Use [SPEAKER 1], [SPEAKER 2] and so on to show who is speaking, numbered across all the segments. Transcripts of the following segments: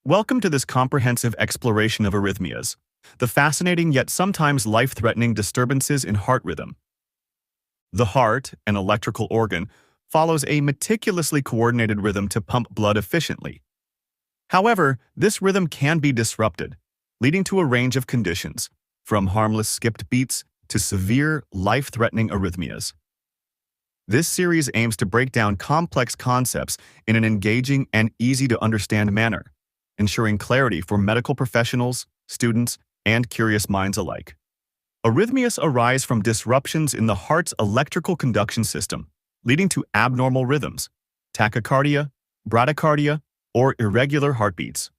[SPEAKER 1] Welcome to this comprehensive exploration of arrhythmias, the fascinating yet sometimes life-threatening disturbances in heart rhythm. The heart, an electrical organ, follows a meticulously coordinated rhythm to pump blood efficiently. However, this rhythm can be disrupted, leading to a range of conditions, from harmless skipped beats to severe, life-threatening arrhythmias. This series aims to break down complex concepts in an engaging and easy-to-understand manner, ensuring clarity for medical professionals, students, and curious minds alike. Arrhythmias arise from disruptions in the heart's electrical conduction system, leading to abnormal rhythms, tachycardia, bradycardia, or irregular heartbeats.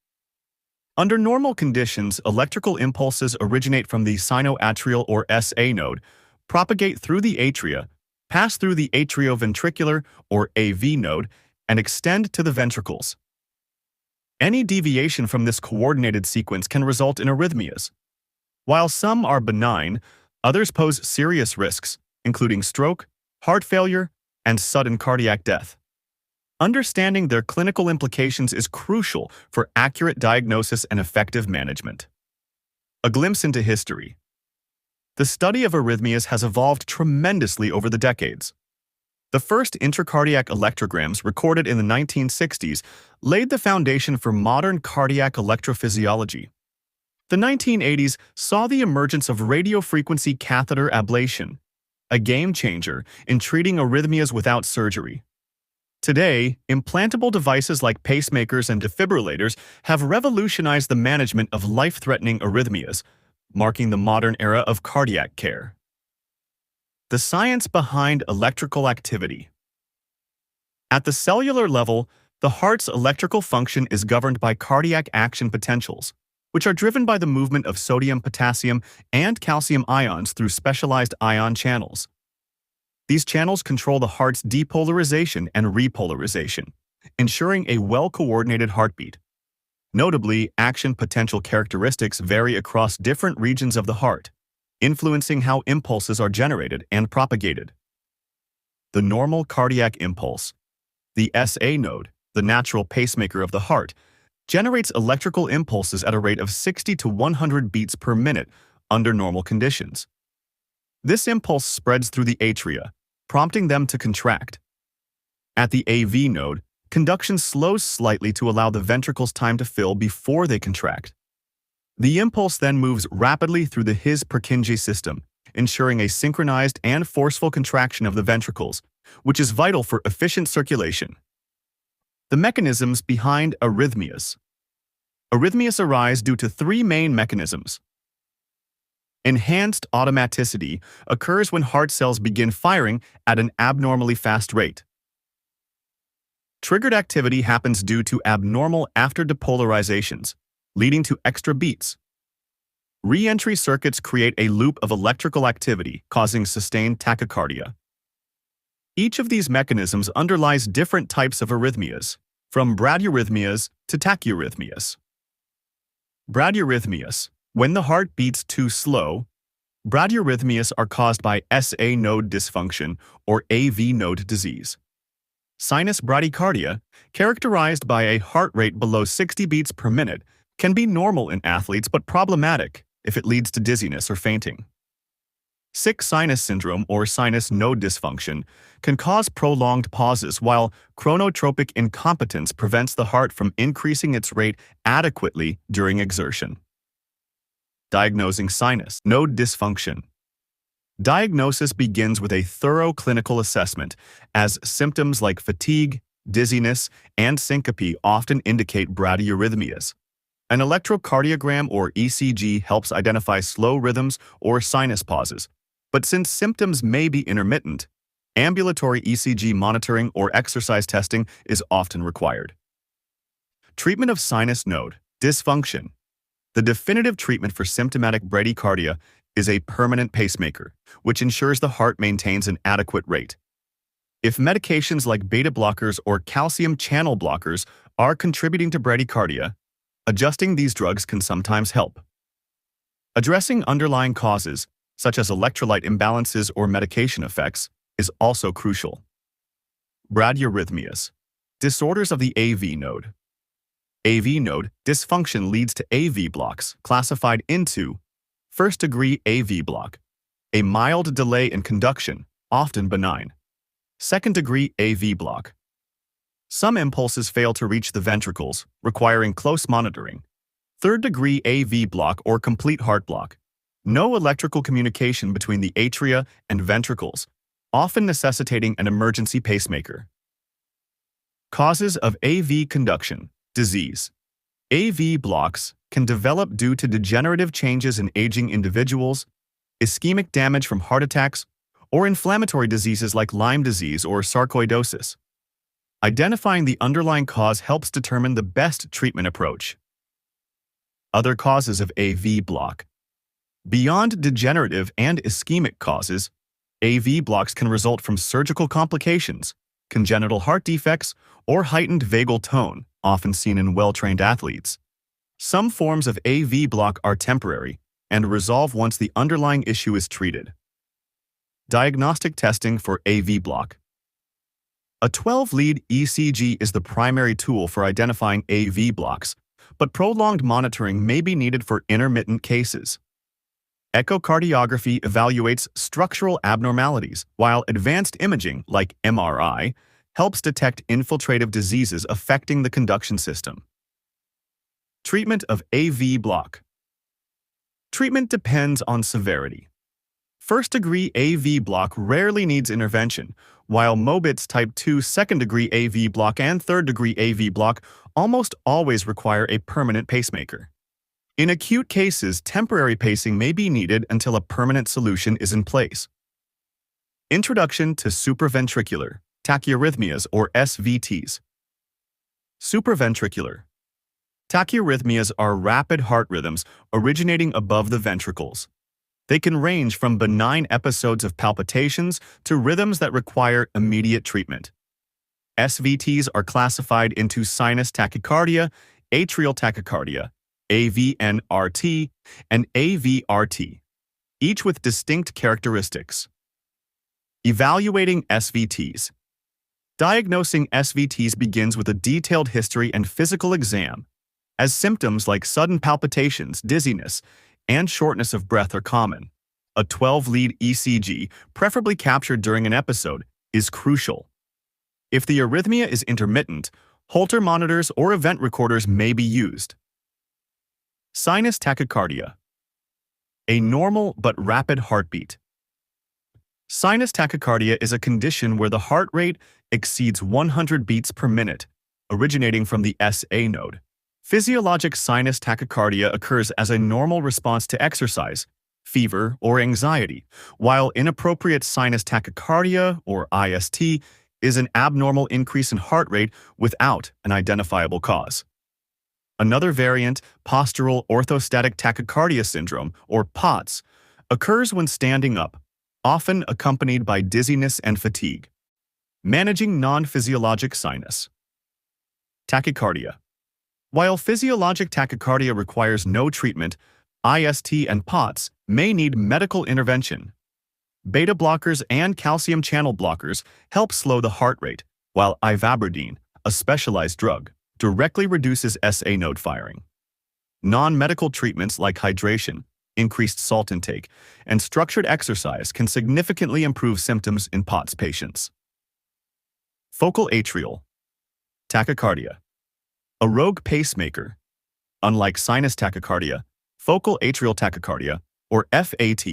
[SPEAKER 1] Under normal conditions, electrical impulses originate from the sinoatrial or SA node, propagate through the atria, pass through the atrioventricular or AV node, and extend to the ventricles. Any deviation from this coordinated sequence can result in arrhythmias. While some are benign, others pose serious risks, including stroke, heart failure, and sudden cardiac death. Understanding their clinical implications is crucial for accurate diagnosis and effective management. A glimpse into history. The study of arrhythmias has evolved tremendously over the decades. The first intracardiac electrograms, recorded in the 1960s, laid the foundation for modern cardiac electrophysiology. The 1980s saw the emergence of radiofrequency catheter ablation, a game-changer in treating arrhythmias without surgery. Today, implantable devices like pacemakers and defibrillators have revolutionized the management of life-threatening arrhythmias, marking the modern era of cardiac care. The science behind electrical activity. At the cellular level, the heart's electrical function is governed by cardiac action potentials, which are driven by the movement of sodium, potassium, and calcium ions through specialized ion channels. These channels control the heart's depolarization and repolarization, ensuring a well-coordinated heartbeat. Notably, action potential characteristics vary across different regions of the heart, influencing how impulses are generated and propagated. The normal cardiac impulse, the SA node, the natural pacemaker of the heart, generates electrical impulses at a rate of 60 to 100 beats per minute under normal conditions. This impulse spreads through the atria, prompting them to contract. At the AV node, conduction slows slightly to allow the ventricles time to fill before they contract. The impulse then moves rapidly through the His-Purkinje system, ensuring a synchronized and forceful contraction of the ventricles, which is vital for efficient circulation. The mechanisms behind arrhythmias. Arrhythmias arise due to three main mechanisms. Enhanced automaticity occurs when heart cells begin firing at an abnormally fast rate. Triggered activity happens due to abnormal after-depolarizations, leading to extra beats. Re-entry circuits create a loop of electrical activity, causing sustained tachycardia. Each of these mechanisms underlies different types of arrhythmias, from bradyarrhythmias to tachyarrhythmias. Bradyarrhythmias. When the heart beats too slow, bradyarrhythmias are caused by SA node dysfunction or AV node disease. Sinus bradycardia, characterized by a heart rate below 60 beats per minute, can be normal in athletes but problematic if it leads to dizziness or fainting. Sick sinus syndrome or sinus node dysfunction can cause prolonged pauses, while chronotropic incompetence prevents the heart from increasing its rate adequately during exertion. Diagnosing sinus node dysfunction. Diagnosis begins with a thorough clinical assessment, as symptoms like fatigue, dizziness, and syncope often indicate bradyarrhythmias. An electrocardiogram or ECG helps identify slow rhythms or sinus pauses, but since symptoms may be intermittent, ambulatory ECG monitoring or exercise testing is often required. Treatment of sinus node dysfunction. The definitive treatment for symptomatic bradycardia is a permanent pacemaker, which ensures the heart maintains an adequate rate. If medications like beta blockers or calcium channel blockers are contributing to bradycardia, adjusting these drugs can sometimes help. Addressing underlying causes, such as electrolyte imbalances or medication effects, is also crucial. Bradyarrhythmias. Disorders of the AV node. AV node dysfunction leads to AV blocks, classified into first-degree AV block, a mild delay in conduction, often benign. Second-degree AV block. Some impulses fail to reach the ventricles, requiring close monitoring. Third-degree AV block or complete heart block. No electrical communication between the atria and ventricles, often necessitating an emergency pacemaker. Causes of AV conduction disease. AV blocks can develop due to degenerative changes in aging individuals, ischemic damage from heart attacks, or inflammatory diseases like Lyme disease or sarcoidosis. Identifying the underlying cause helps determine the best treatment approach. Other causes of AV block. Beyond degenerative and ischemic causes, AV blocks can result from surgical complications, congenital heart defects, or heightened vagal tone, often seen in well-trained athletes. Some forms of AV block are temporary and resolve once the underlying issue is treated. Diagnostic testing for AV block. A 12-lead ECG is the primary tool for identifying AV blocks, but prolonged monitoring may be needed for intermittent cases. Echocardiography evaluates structural abnormalities, while advanced imaging, like MRI, helps detect infiltrative diseases affecting the conduction system. Treatment of AV block. Treatment depends on severity. First-degree AV block rarely needs intervention, while Mobitz type 2 second-degree AV block and third-degree AV block almost always require a permanent pacemaker. In acute cases, temporary pacing may be needed until a permanent solution is in place. Introduction to supraventricular tachyarrhythmias or SVTs. Supraventricular tachyarrhythmias are rapid heart rhythms originating above the ventricles. They can range from benign episodes of palpitations to rhythms that require immediate treatment. SVTs are classified into sinus tachycardia, atrial tachycardia, AVNRT, and AVRT, each with distinct characteristics. Evaluating SVTs. Diagnosing SVTs begins with a detailed history and physical exam, as symptoms like sudden palpitations, dizziness, and shortness of breath are common. A 12-lead ECG, preferably captured during an episode, is crucial. If the arrhythmia is intermittent, Holter monitors or event recorders may be used. Sinus tachycardia. A normal but rapid heartbeat. Sinus tachycardia is a condition where the heart rate exceeds 100 beats per minute, originating from the SA node. Physiologic sinus tachycardia occurs as a normal response to exercise, fever, or anxiety, while inappropriate sinus tachycardia, or IST, is an abnormal increase in heart rate without an identifiable cause. Another variant, postural orthostatic tachycardia syndrome, or POTS, occurs when standing up, often accompanied by dizziness and fatigue. Managing non-physiologic sinus tachycardia. While physiologic tachycardia requires no treatment, IST and POTS may need medical intervention. Beta blockers and calcium channel blockers help slow the heart rate, while ivabradine, a specialized drug, directly reduces SA node firing. Non-medical treatments like hydration, increased salt intake, and structured exercise can significantly improve symptoms in POTS patients. Focal atrial tachycardia. A rogue pacemaker. Unlike sinus tachycardia, focal atrial tachycardia, or FAT,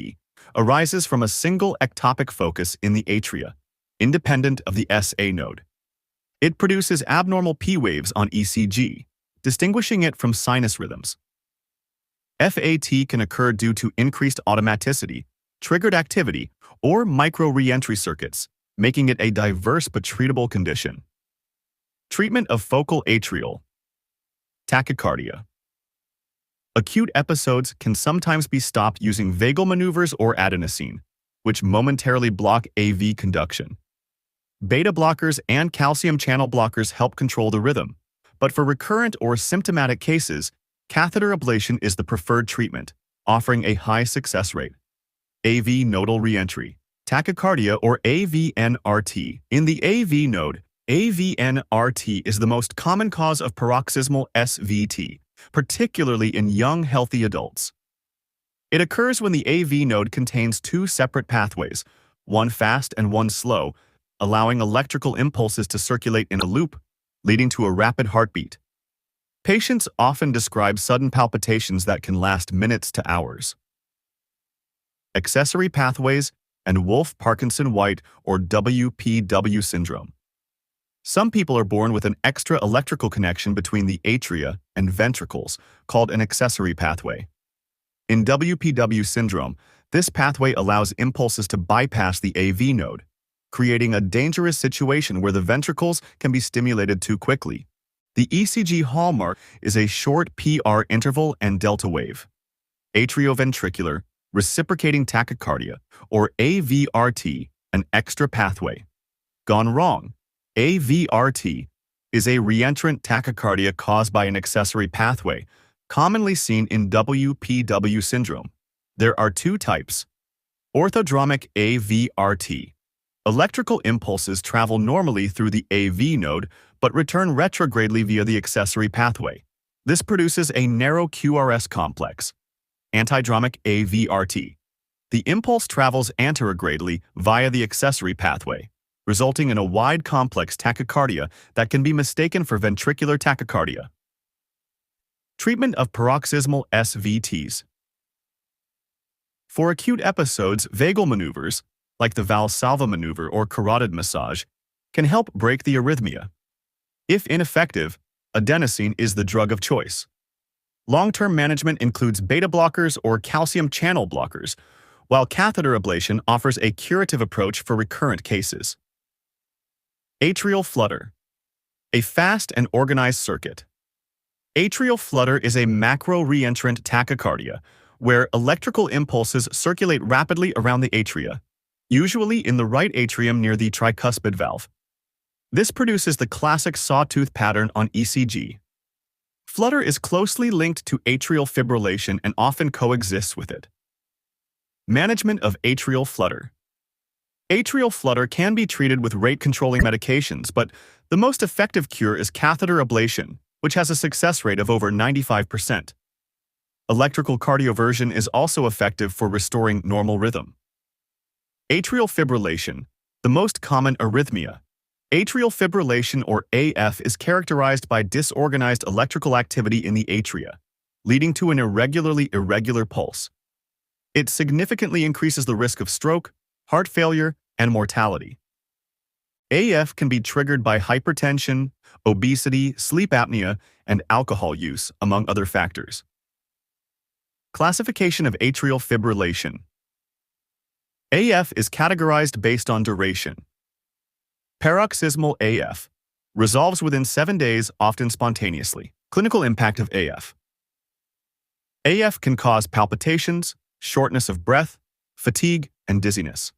[SPEAKER 1] arises from a single ectopic focus in the atria, independent of the SA node. It produces abnormal P waves on ECG, distinguishing it from sinus rhythms. FAT can occur due to increased automaticity, triggered activity, or micro-reentry circuits, making it a diverse but treatable condition. Treatment of focal atrial tachycardia. Acute episodes can sometimes be stopped using vagal maneuvers or adenosine, which momentarily block AV conduction. Beta blockers and calcium channel blockers help control the rhythm, but for recurrent or symptomatic cases, catheter ablation is the preferred treatment, offering a high success rate. AV nodal reentry tachycardia or AVNRT. In the AV node, AVNRT is the most common cause of paroxysmal SVT, particularly in young, healthy adults. It occurs when the AV node contains two separate pathways, one fast and one slow, allowing electrical impulses to circulate in a loop, leading to a rapid heartbeat. Patients often describe sudden palpitations that can last minutes to hours. Accessory pathways and Wolff-Parkinson-White or WPW syndrome. Some people are born with an extra electrical connection between the atria and ventricles, called an accessory pathway. In WPW syndrome, this pathway allows impulses to bypass the AV node, creating a dangerous situation where the ventricles can be stimulated too quickly. The ECG hallmark is a short PR interval and delta wave. Atrioventricular reciprocating tachycardia, or AVRT, an extra pathway. Gone wrong. AVRT is a reentrant tachycardia caused by an accessory pathway, commonly seen in WPW syndrome. There are two types. Orthodromic AVRT. Electrical impulses travel normally through the AV node but return retrogradely via the accessory pathway. This produces a narrow QRS complex. Antidromic AVRT. The impulse travels anterogradely via the accessory pathway, resulting in a wide complex tachycardia that can be mistaken for ventricular tachycardia. Treatment of paroxysmal SVTs. For acute episodes, vagal maneuvers, like the Valsalva maneuver or carotid massage, can help break the arrhythmia. If ineffective, adenosine is the drug of choice. Long-term management includes beta blockers or calcium channel blockers, while catheter ablation offers a curative approach for recurrent cases. Atrial flutter. A fast and organized circuit. Atrial flutter is a macro-reentrant tachycardia, where electrical impulses circulate rapidly around the atria, usually in the right atrium near the tricuspid valve. This produces the classic sawtooth pattern on ECG. Flutter is closely linked to atrial fibrillation and often coexists with it. Management of atrial flutter. Atrial flutter can be treated with rate-controlling medications, but the most effective cure is catheter ablation, which has a success rate of over 95%. Electrical cardioversion is also effective for restoring normal rhythm. Atrial fibrillation, the most common arrhythmia. Atrial fibrillation, or AF, is characterized by disorganized electrical activity in the atria, leading to an irregular pulse. It significantly increases the risk of stroke, heart failure, and mortality. AF can be triggered by hypertension, obesity, sleep apnea, and alcohol use, among other factors. Classification of atrial fibrillation. AF is categorized based on duration. Paroxysmal AF resolves within 7 days, often spontaneously. Clinical impact of AF. AF can cause palpitations, shortness of breath, fatigue, and dizziness.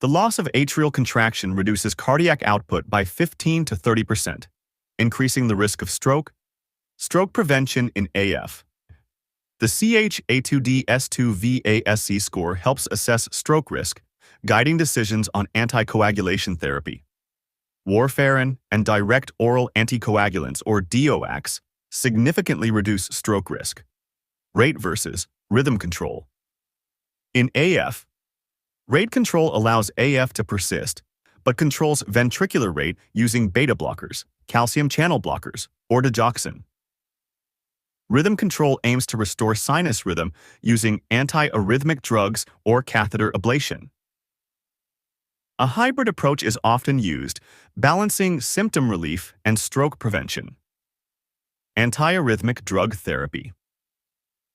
[SPEAKER 1] The loss of atrial contraction reduces cardiac output by 15 to 30%, increasing the risk of stroke. Stroke prevention in AF. The CHA2DS2-VASC score helps assess stroke risk, guiding decisions on anticoagulation therapy. Warfarin and direct oral anticoagulants, or DOACs, significantly reduce stroke risk. Rate versus rhythm control. In AF, rate control allows AF to persist, but controls ventricular rate using beta blockers, calcium channel blockers, or digoxin. Rhythm control aims to restore sinus rhythm using anti-arrhythmic drugs or catheter ablation. A hybrid approach is often used, balancing symptom relief and stroke prevention. Antiarrhythmic drug therapy.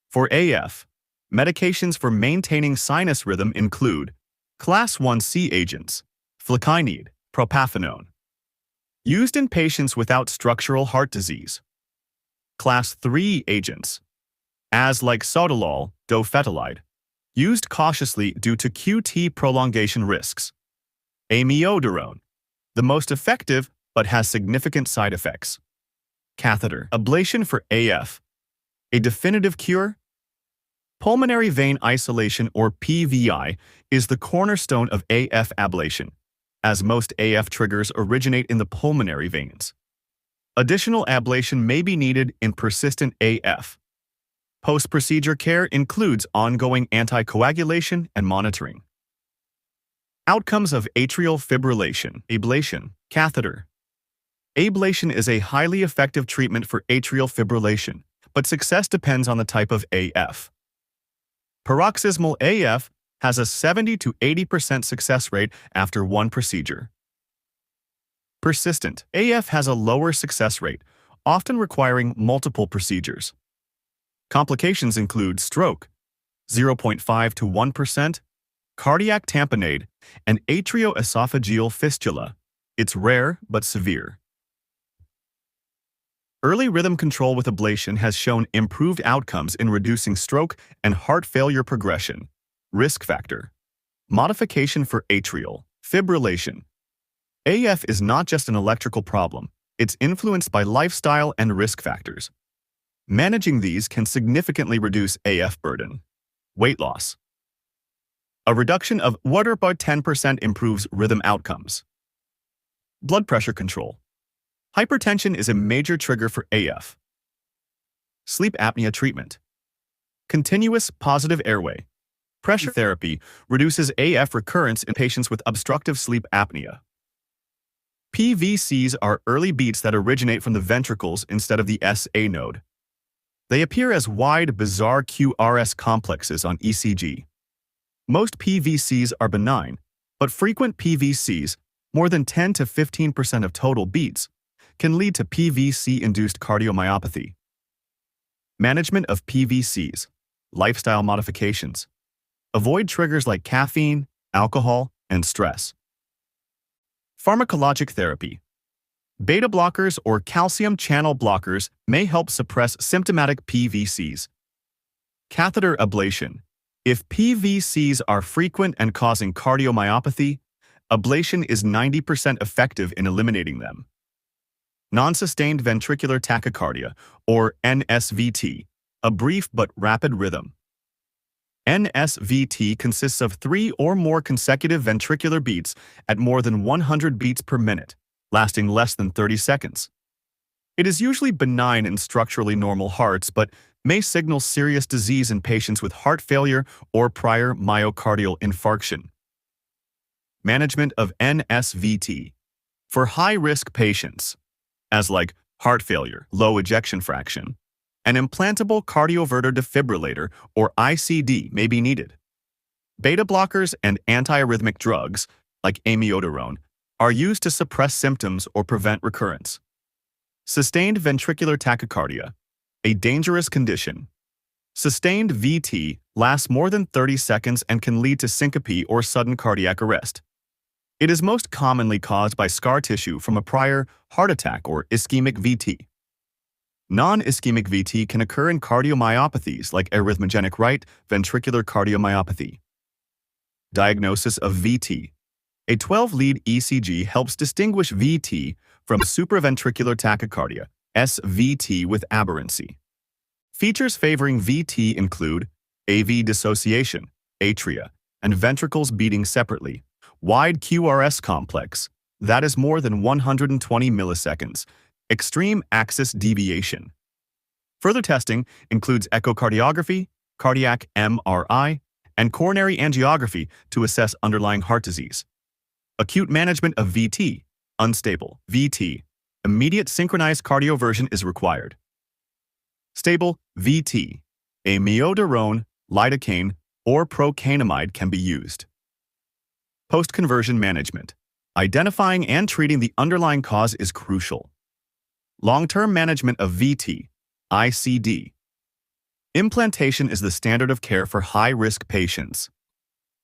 [SPEAKER 1] For AF, medications for maintaining sinus rhythm include Class 1C agents, flecainide, propafenone, used in patients without structural heart disease. Class 3 agents, as like sotalol, dofetilide, used cautiously due to QT prolongation risks. Amiodarone, the most effective but has significant side effects. Catheter ablation for AF, a definitive cure? Pulmonary vein isolation, or PVI, is the cornerstone of AF ablation, as most AF triggers originate in the pulmonary veins. Additional ablation may be needed in persistent AF. Post-procedure care includes ongoing anticoagulation and monitoring. Outcomes of atrial fibrillation, ablation, catheter. Ablation is a highly effective treatment for atrial fibrillation, but success depends on the type of AF. Paroxysmal AF has a 70 to 80% success rate after one procedure. Persistent AF has a lower success rate, often requiring multiple procedures. Complications include stroke, 0.5 to 1%, cardiac tamponade, and atrioesophageal fistula. It's rare but severe. Early rhythm control with ablation has shown improved outcomes in reducing stroke and heart failure progression. Risk factor. Modification for atrial fibrillation. AF is not just an electrical problem, it's influenced by lifestyle and risk factors. Managing these can significantly reduce AF burden. Weight loss. A reduction of about 10% improves rhythm outcomes. Blood pressure control. Hypertension is a major trigger for AF. Sleep apnea treatment. Continuous positive airway. Pressure therapy reduces AF recurrence in patients with obstructive sleep apnea. PVCs are early beats that originate from the ventricles instead of the SA node. They appear as wide, bizarre QRS complexes on ECG. Most PVCs are benign, but frequent PVCs, more than 10 to 15% of total beats, can lead to PVC-induced cardiomyopathy. Management of PVCs. Lifestyle modifications. Avoid triggers like caffeine, alcohol, and stress. Pharmacologic therapy. Beta blockers or calcium channel blockers may help suppress symptomatic PVCs. Catheter ablation. If PVCs are frequent and causing cardiomyopathy, ablation is 90% effective in eliminating them. Non-sustained ventricular tachycardia, or NSVT, a brief but rapid rhythm. NSVT consists of 3 or more consecutive ventricular beats at more than 100 beats per minute, lasting less than 30 seconds. It is usually benign in structurally normal hearts, but may signal serious disease in patients with heart failure or prior myocardial infarction. Management of NSVT. For high-risk patients, as like heart failure, low ejection fraction, an implantable cardioverter defibrillator, or ICD, may be needed. Beta blockers and antiarrhythmic drugs, like amiodarone, are used to suppress symptoms or prevent recurrence. Sustained ventricular tachycardia, a dangerous condition. Sustained VT lasts more than 30 seconds and can lead to syncope or sudden cardiac arrest. It is most commonly caused by scar tissue from a prior heart attack or ischemic VT. Non-ischemic VT can occur in cardiomyopathies like arrhythmogenic right ventricular cardiomyopathy. Diagnosis of VT. A 12-lead ECG helps distinguish VT from supraventricular tachycardia, SVT with aberrancy. Features favoring VT include AV dissociation, atria, and ventricles beating separately, wide QRS complex, that is more than 120 milliseconds, extreme axis deviation. Further testing includes echocardiography, cardiac MRI, and coronary angiography to assess underlying heart disease. Acute management of VT, unstable, VT, immediate synchronized cardioversion is required. Stable, VT, amiodarone, lidocaine, or procainamide can be used. Post-conversion management. Identifying and treating the underlying cause is crucial. Long-term management of VT, ICD. Implantation is the standard of care for high-risk patients.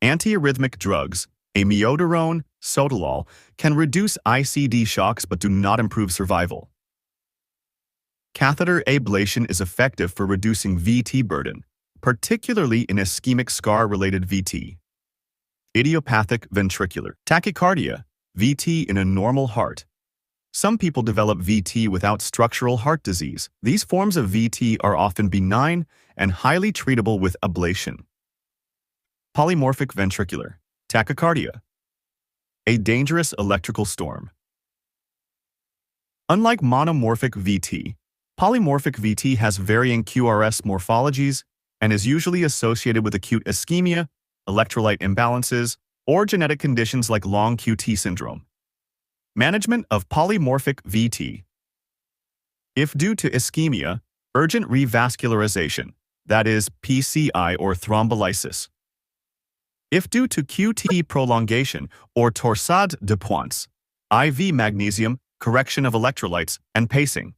[SPEAKER 1] Antiarrhythmic drugs, amiodarone, sotalol, can reduce ICD shocks but do not improve survival. Catheter ablation is effective for reducing VT burden, particularly in ischemic scar-related VT. Idiopathic ventricular tachycardia, VT in a normal heart. Some people develop VT without structural heart disease. These forms of VT are often benign and highly treatable with ablation. Polymorphic ventricular tachycardia. a dangerous electrical storm. Unlike monomorphic VT, polymorphic VT has varying QRS morphologies and is usually associated with acute ischemia, electrolyte imbalances, or genetic conditions like long QT syndrome. Management of polymorphic VT. If due to ischemia, urgent revascularization, that is PCI or thrombolysis. If due to QT prolongation or torsade de pointes, IV magnesium, correction of electrolytes, and pacing.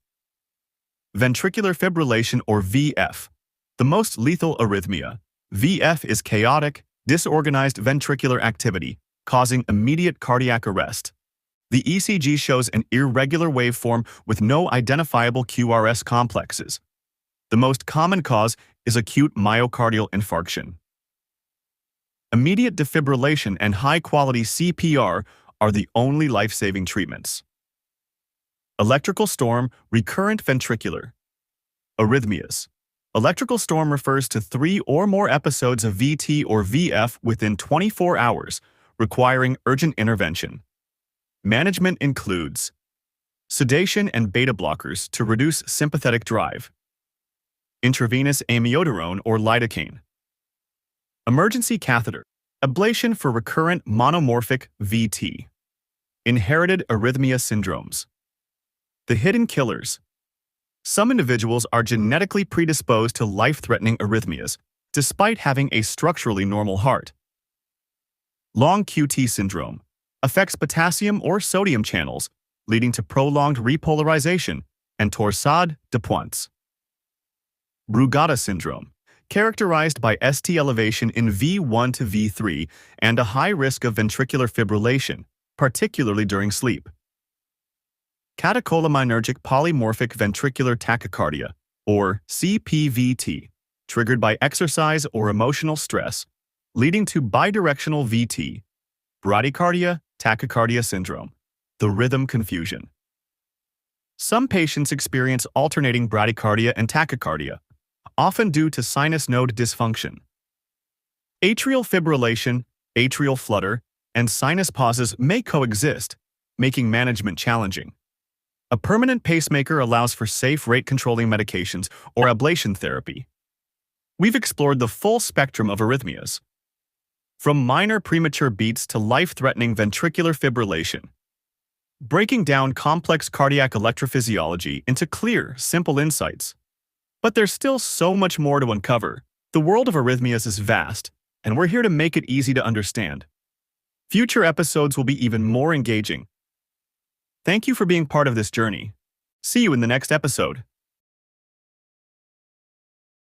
[SPEAKER 1] Ventricular fibrillation or VF. The most lethal arrhythmia. VF is chaotic, disorganized ventricular activity, causing immediate cardiac arrest. The ECG shows an irregular waveform with no identifiable QRS complexes. The most common cause is acute myocardial infarction. Immediate defibrillation and high-quality CPR are the only life-saving treatments. Electrical storm, recurrent ventricular. Arrhythmias. Electrical storm refers to 3 or more episodes of VT or VF within 24 hours, requiring urgent intervention. Management includes sedation and beta blockers to reduce sympathetic drive, intravenous amiodarone or lidocaine, emergency catheter, ablation for recurrent monomorphic VT, inherited arrhythmia syndromes. The hidden killers. Some individuals are genetically predisposed to life-threatening arrhythmias, despite having a structurally normal heart. Long QT syndrome affects potassium or sodium channels, leading to prolonged repolarization and torsade de pointes. Brugada syndrome, characterized by ST elevation in V1 to V3 and a high risk of ventricular fibrillation, particularly during sleep. Catecholaminergic polymorphic ventricular tachycardia, or CPVT, triggered by exercise or emotional stress, leading to bidirectional VT. Bradycardia, tachycardia syndrome, the rhythm confusion. Some patients experience alternating bradycardia and tachycardia, often due to sinus node dysfunction. Atrial fibrillation, atrial flutter, and sinus pauses may coexist, making management challenging. A permanent pacemaker allows for safe rate-controlling medications or ablation therapy. We've explored the full spectrum of arrhythmias, from minor premature beats to life-threatening ventricular fibrillation, breaking down complex cardiac electrophysiology into clear, simple insights. But there's still so much more to uncover. The world of arrhythmias is vast, and we're here to make it easy to understand. Future episodes will be even more engaging. Thank you for being part of this journey. See you in the next episode.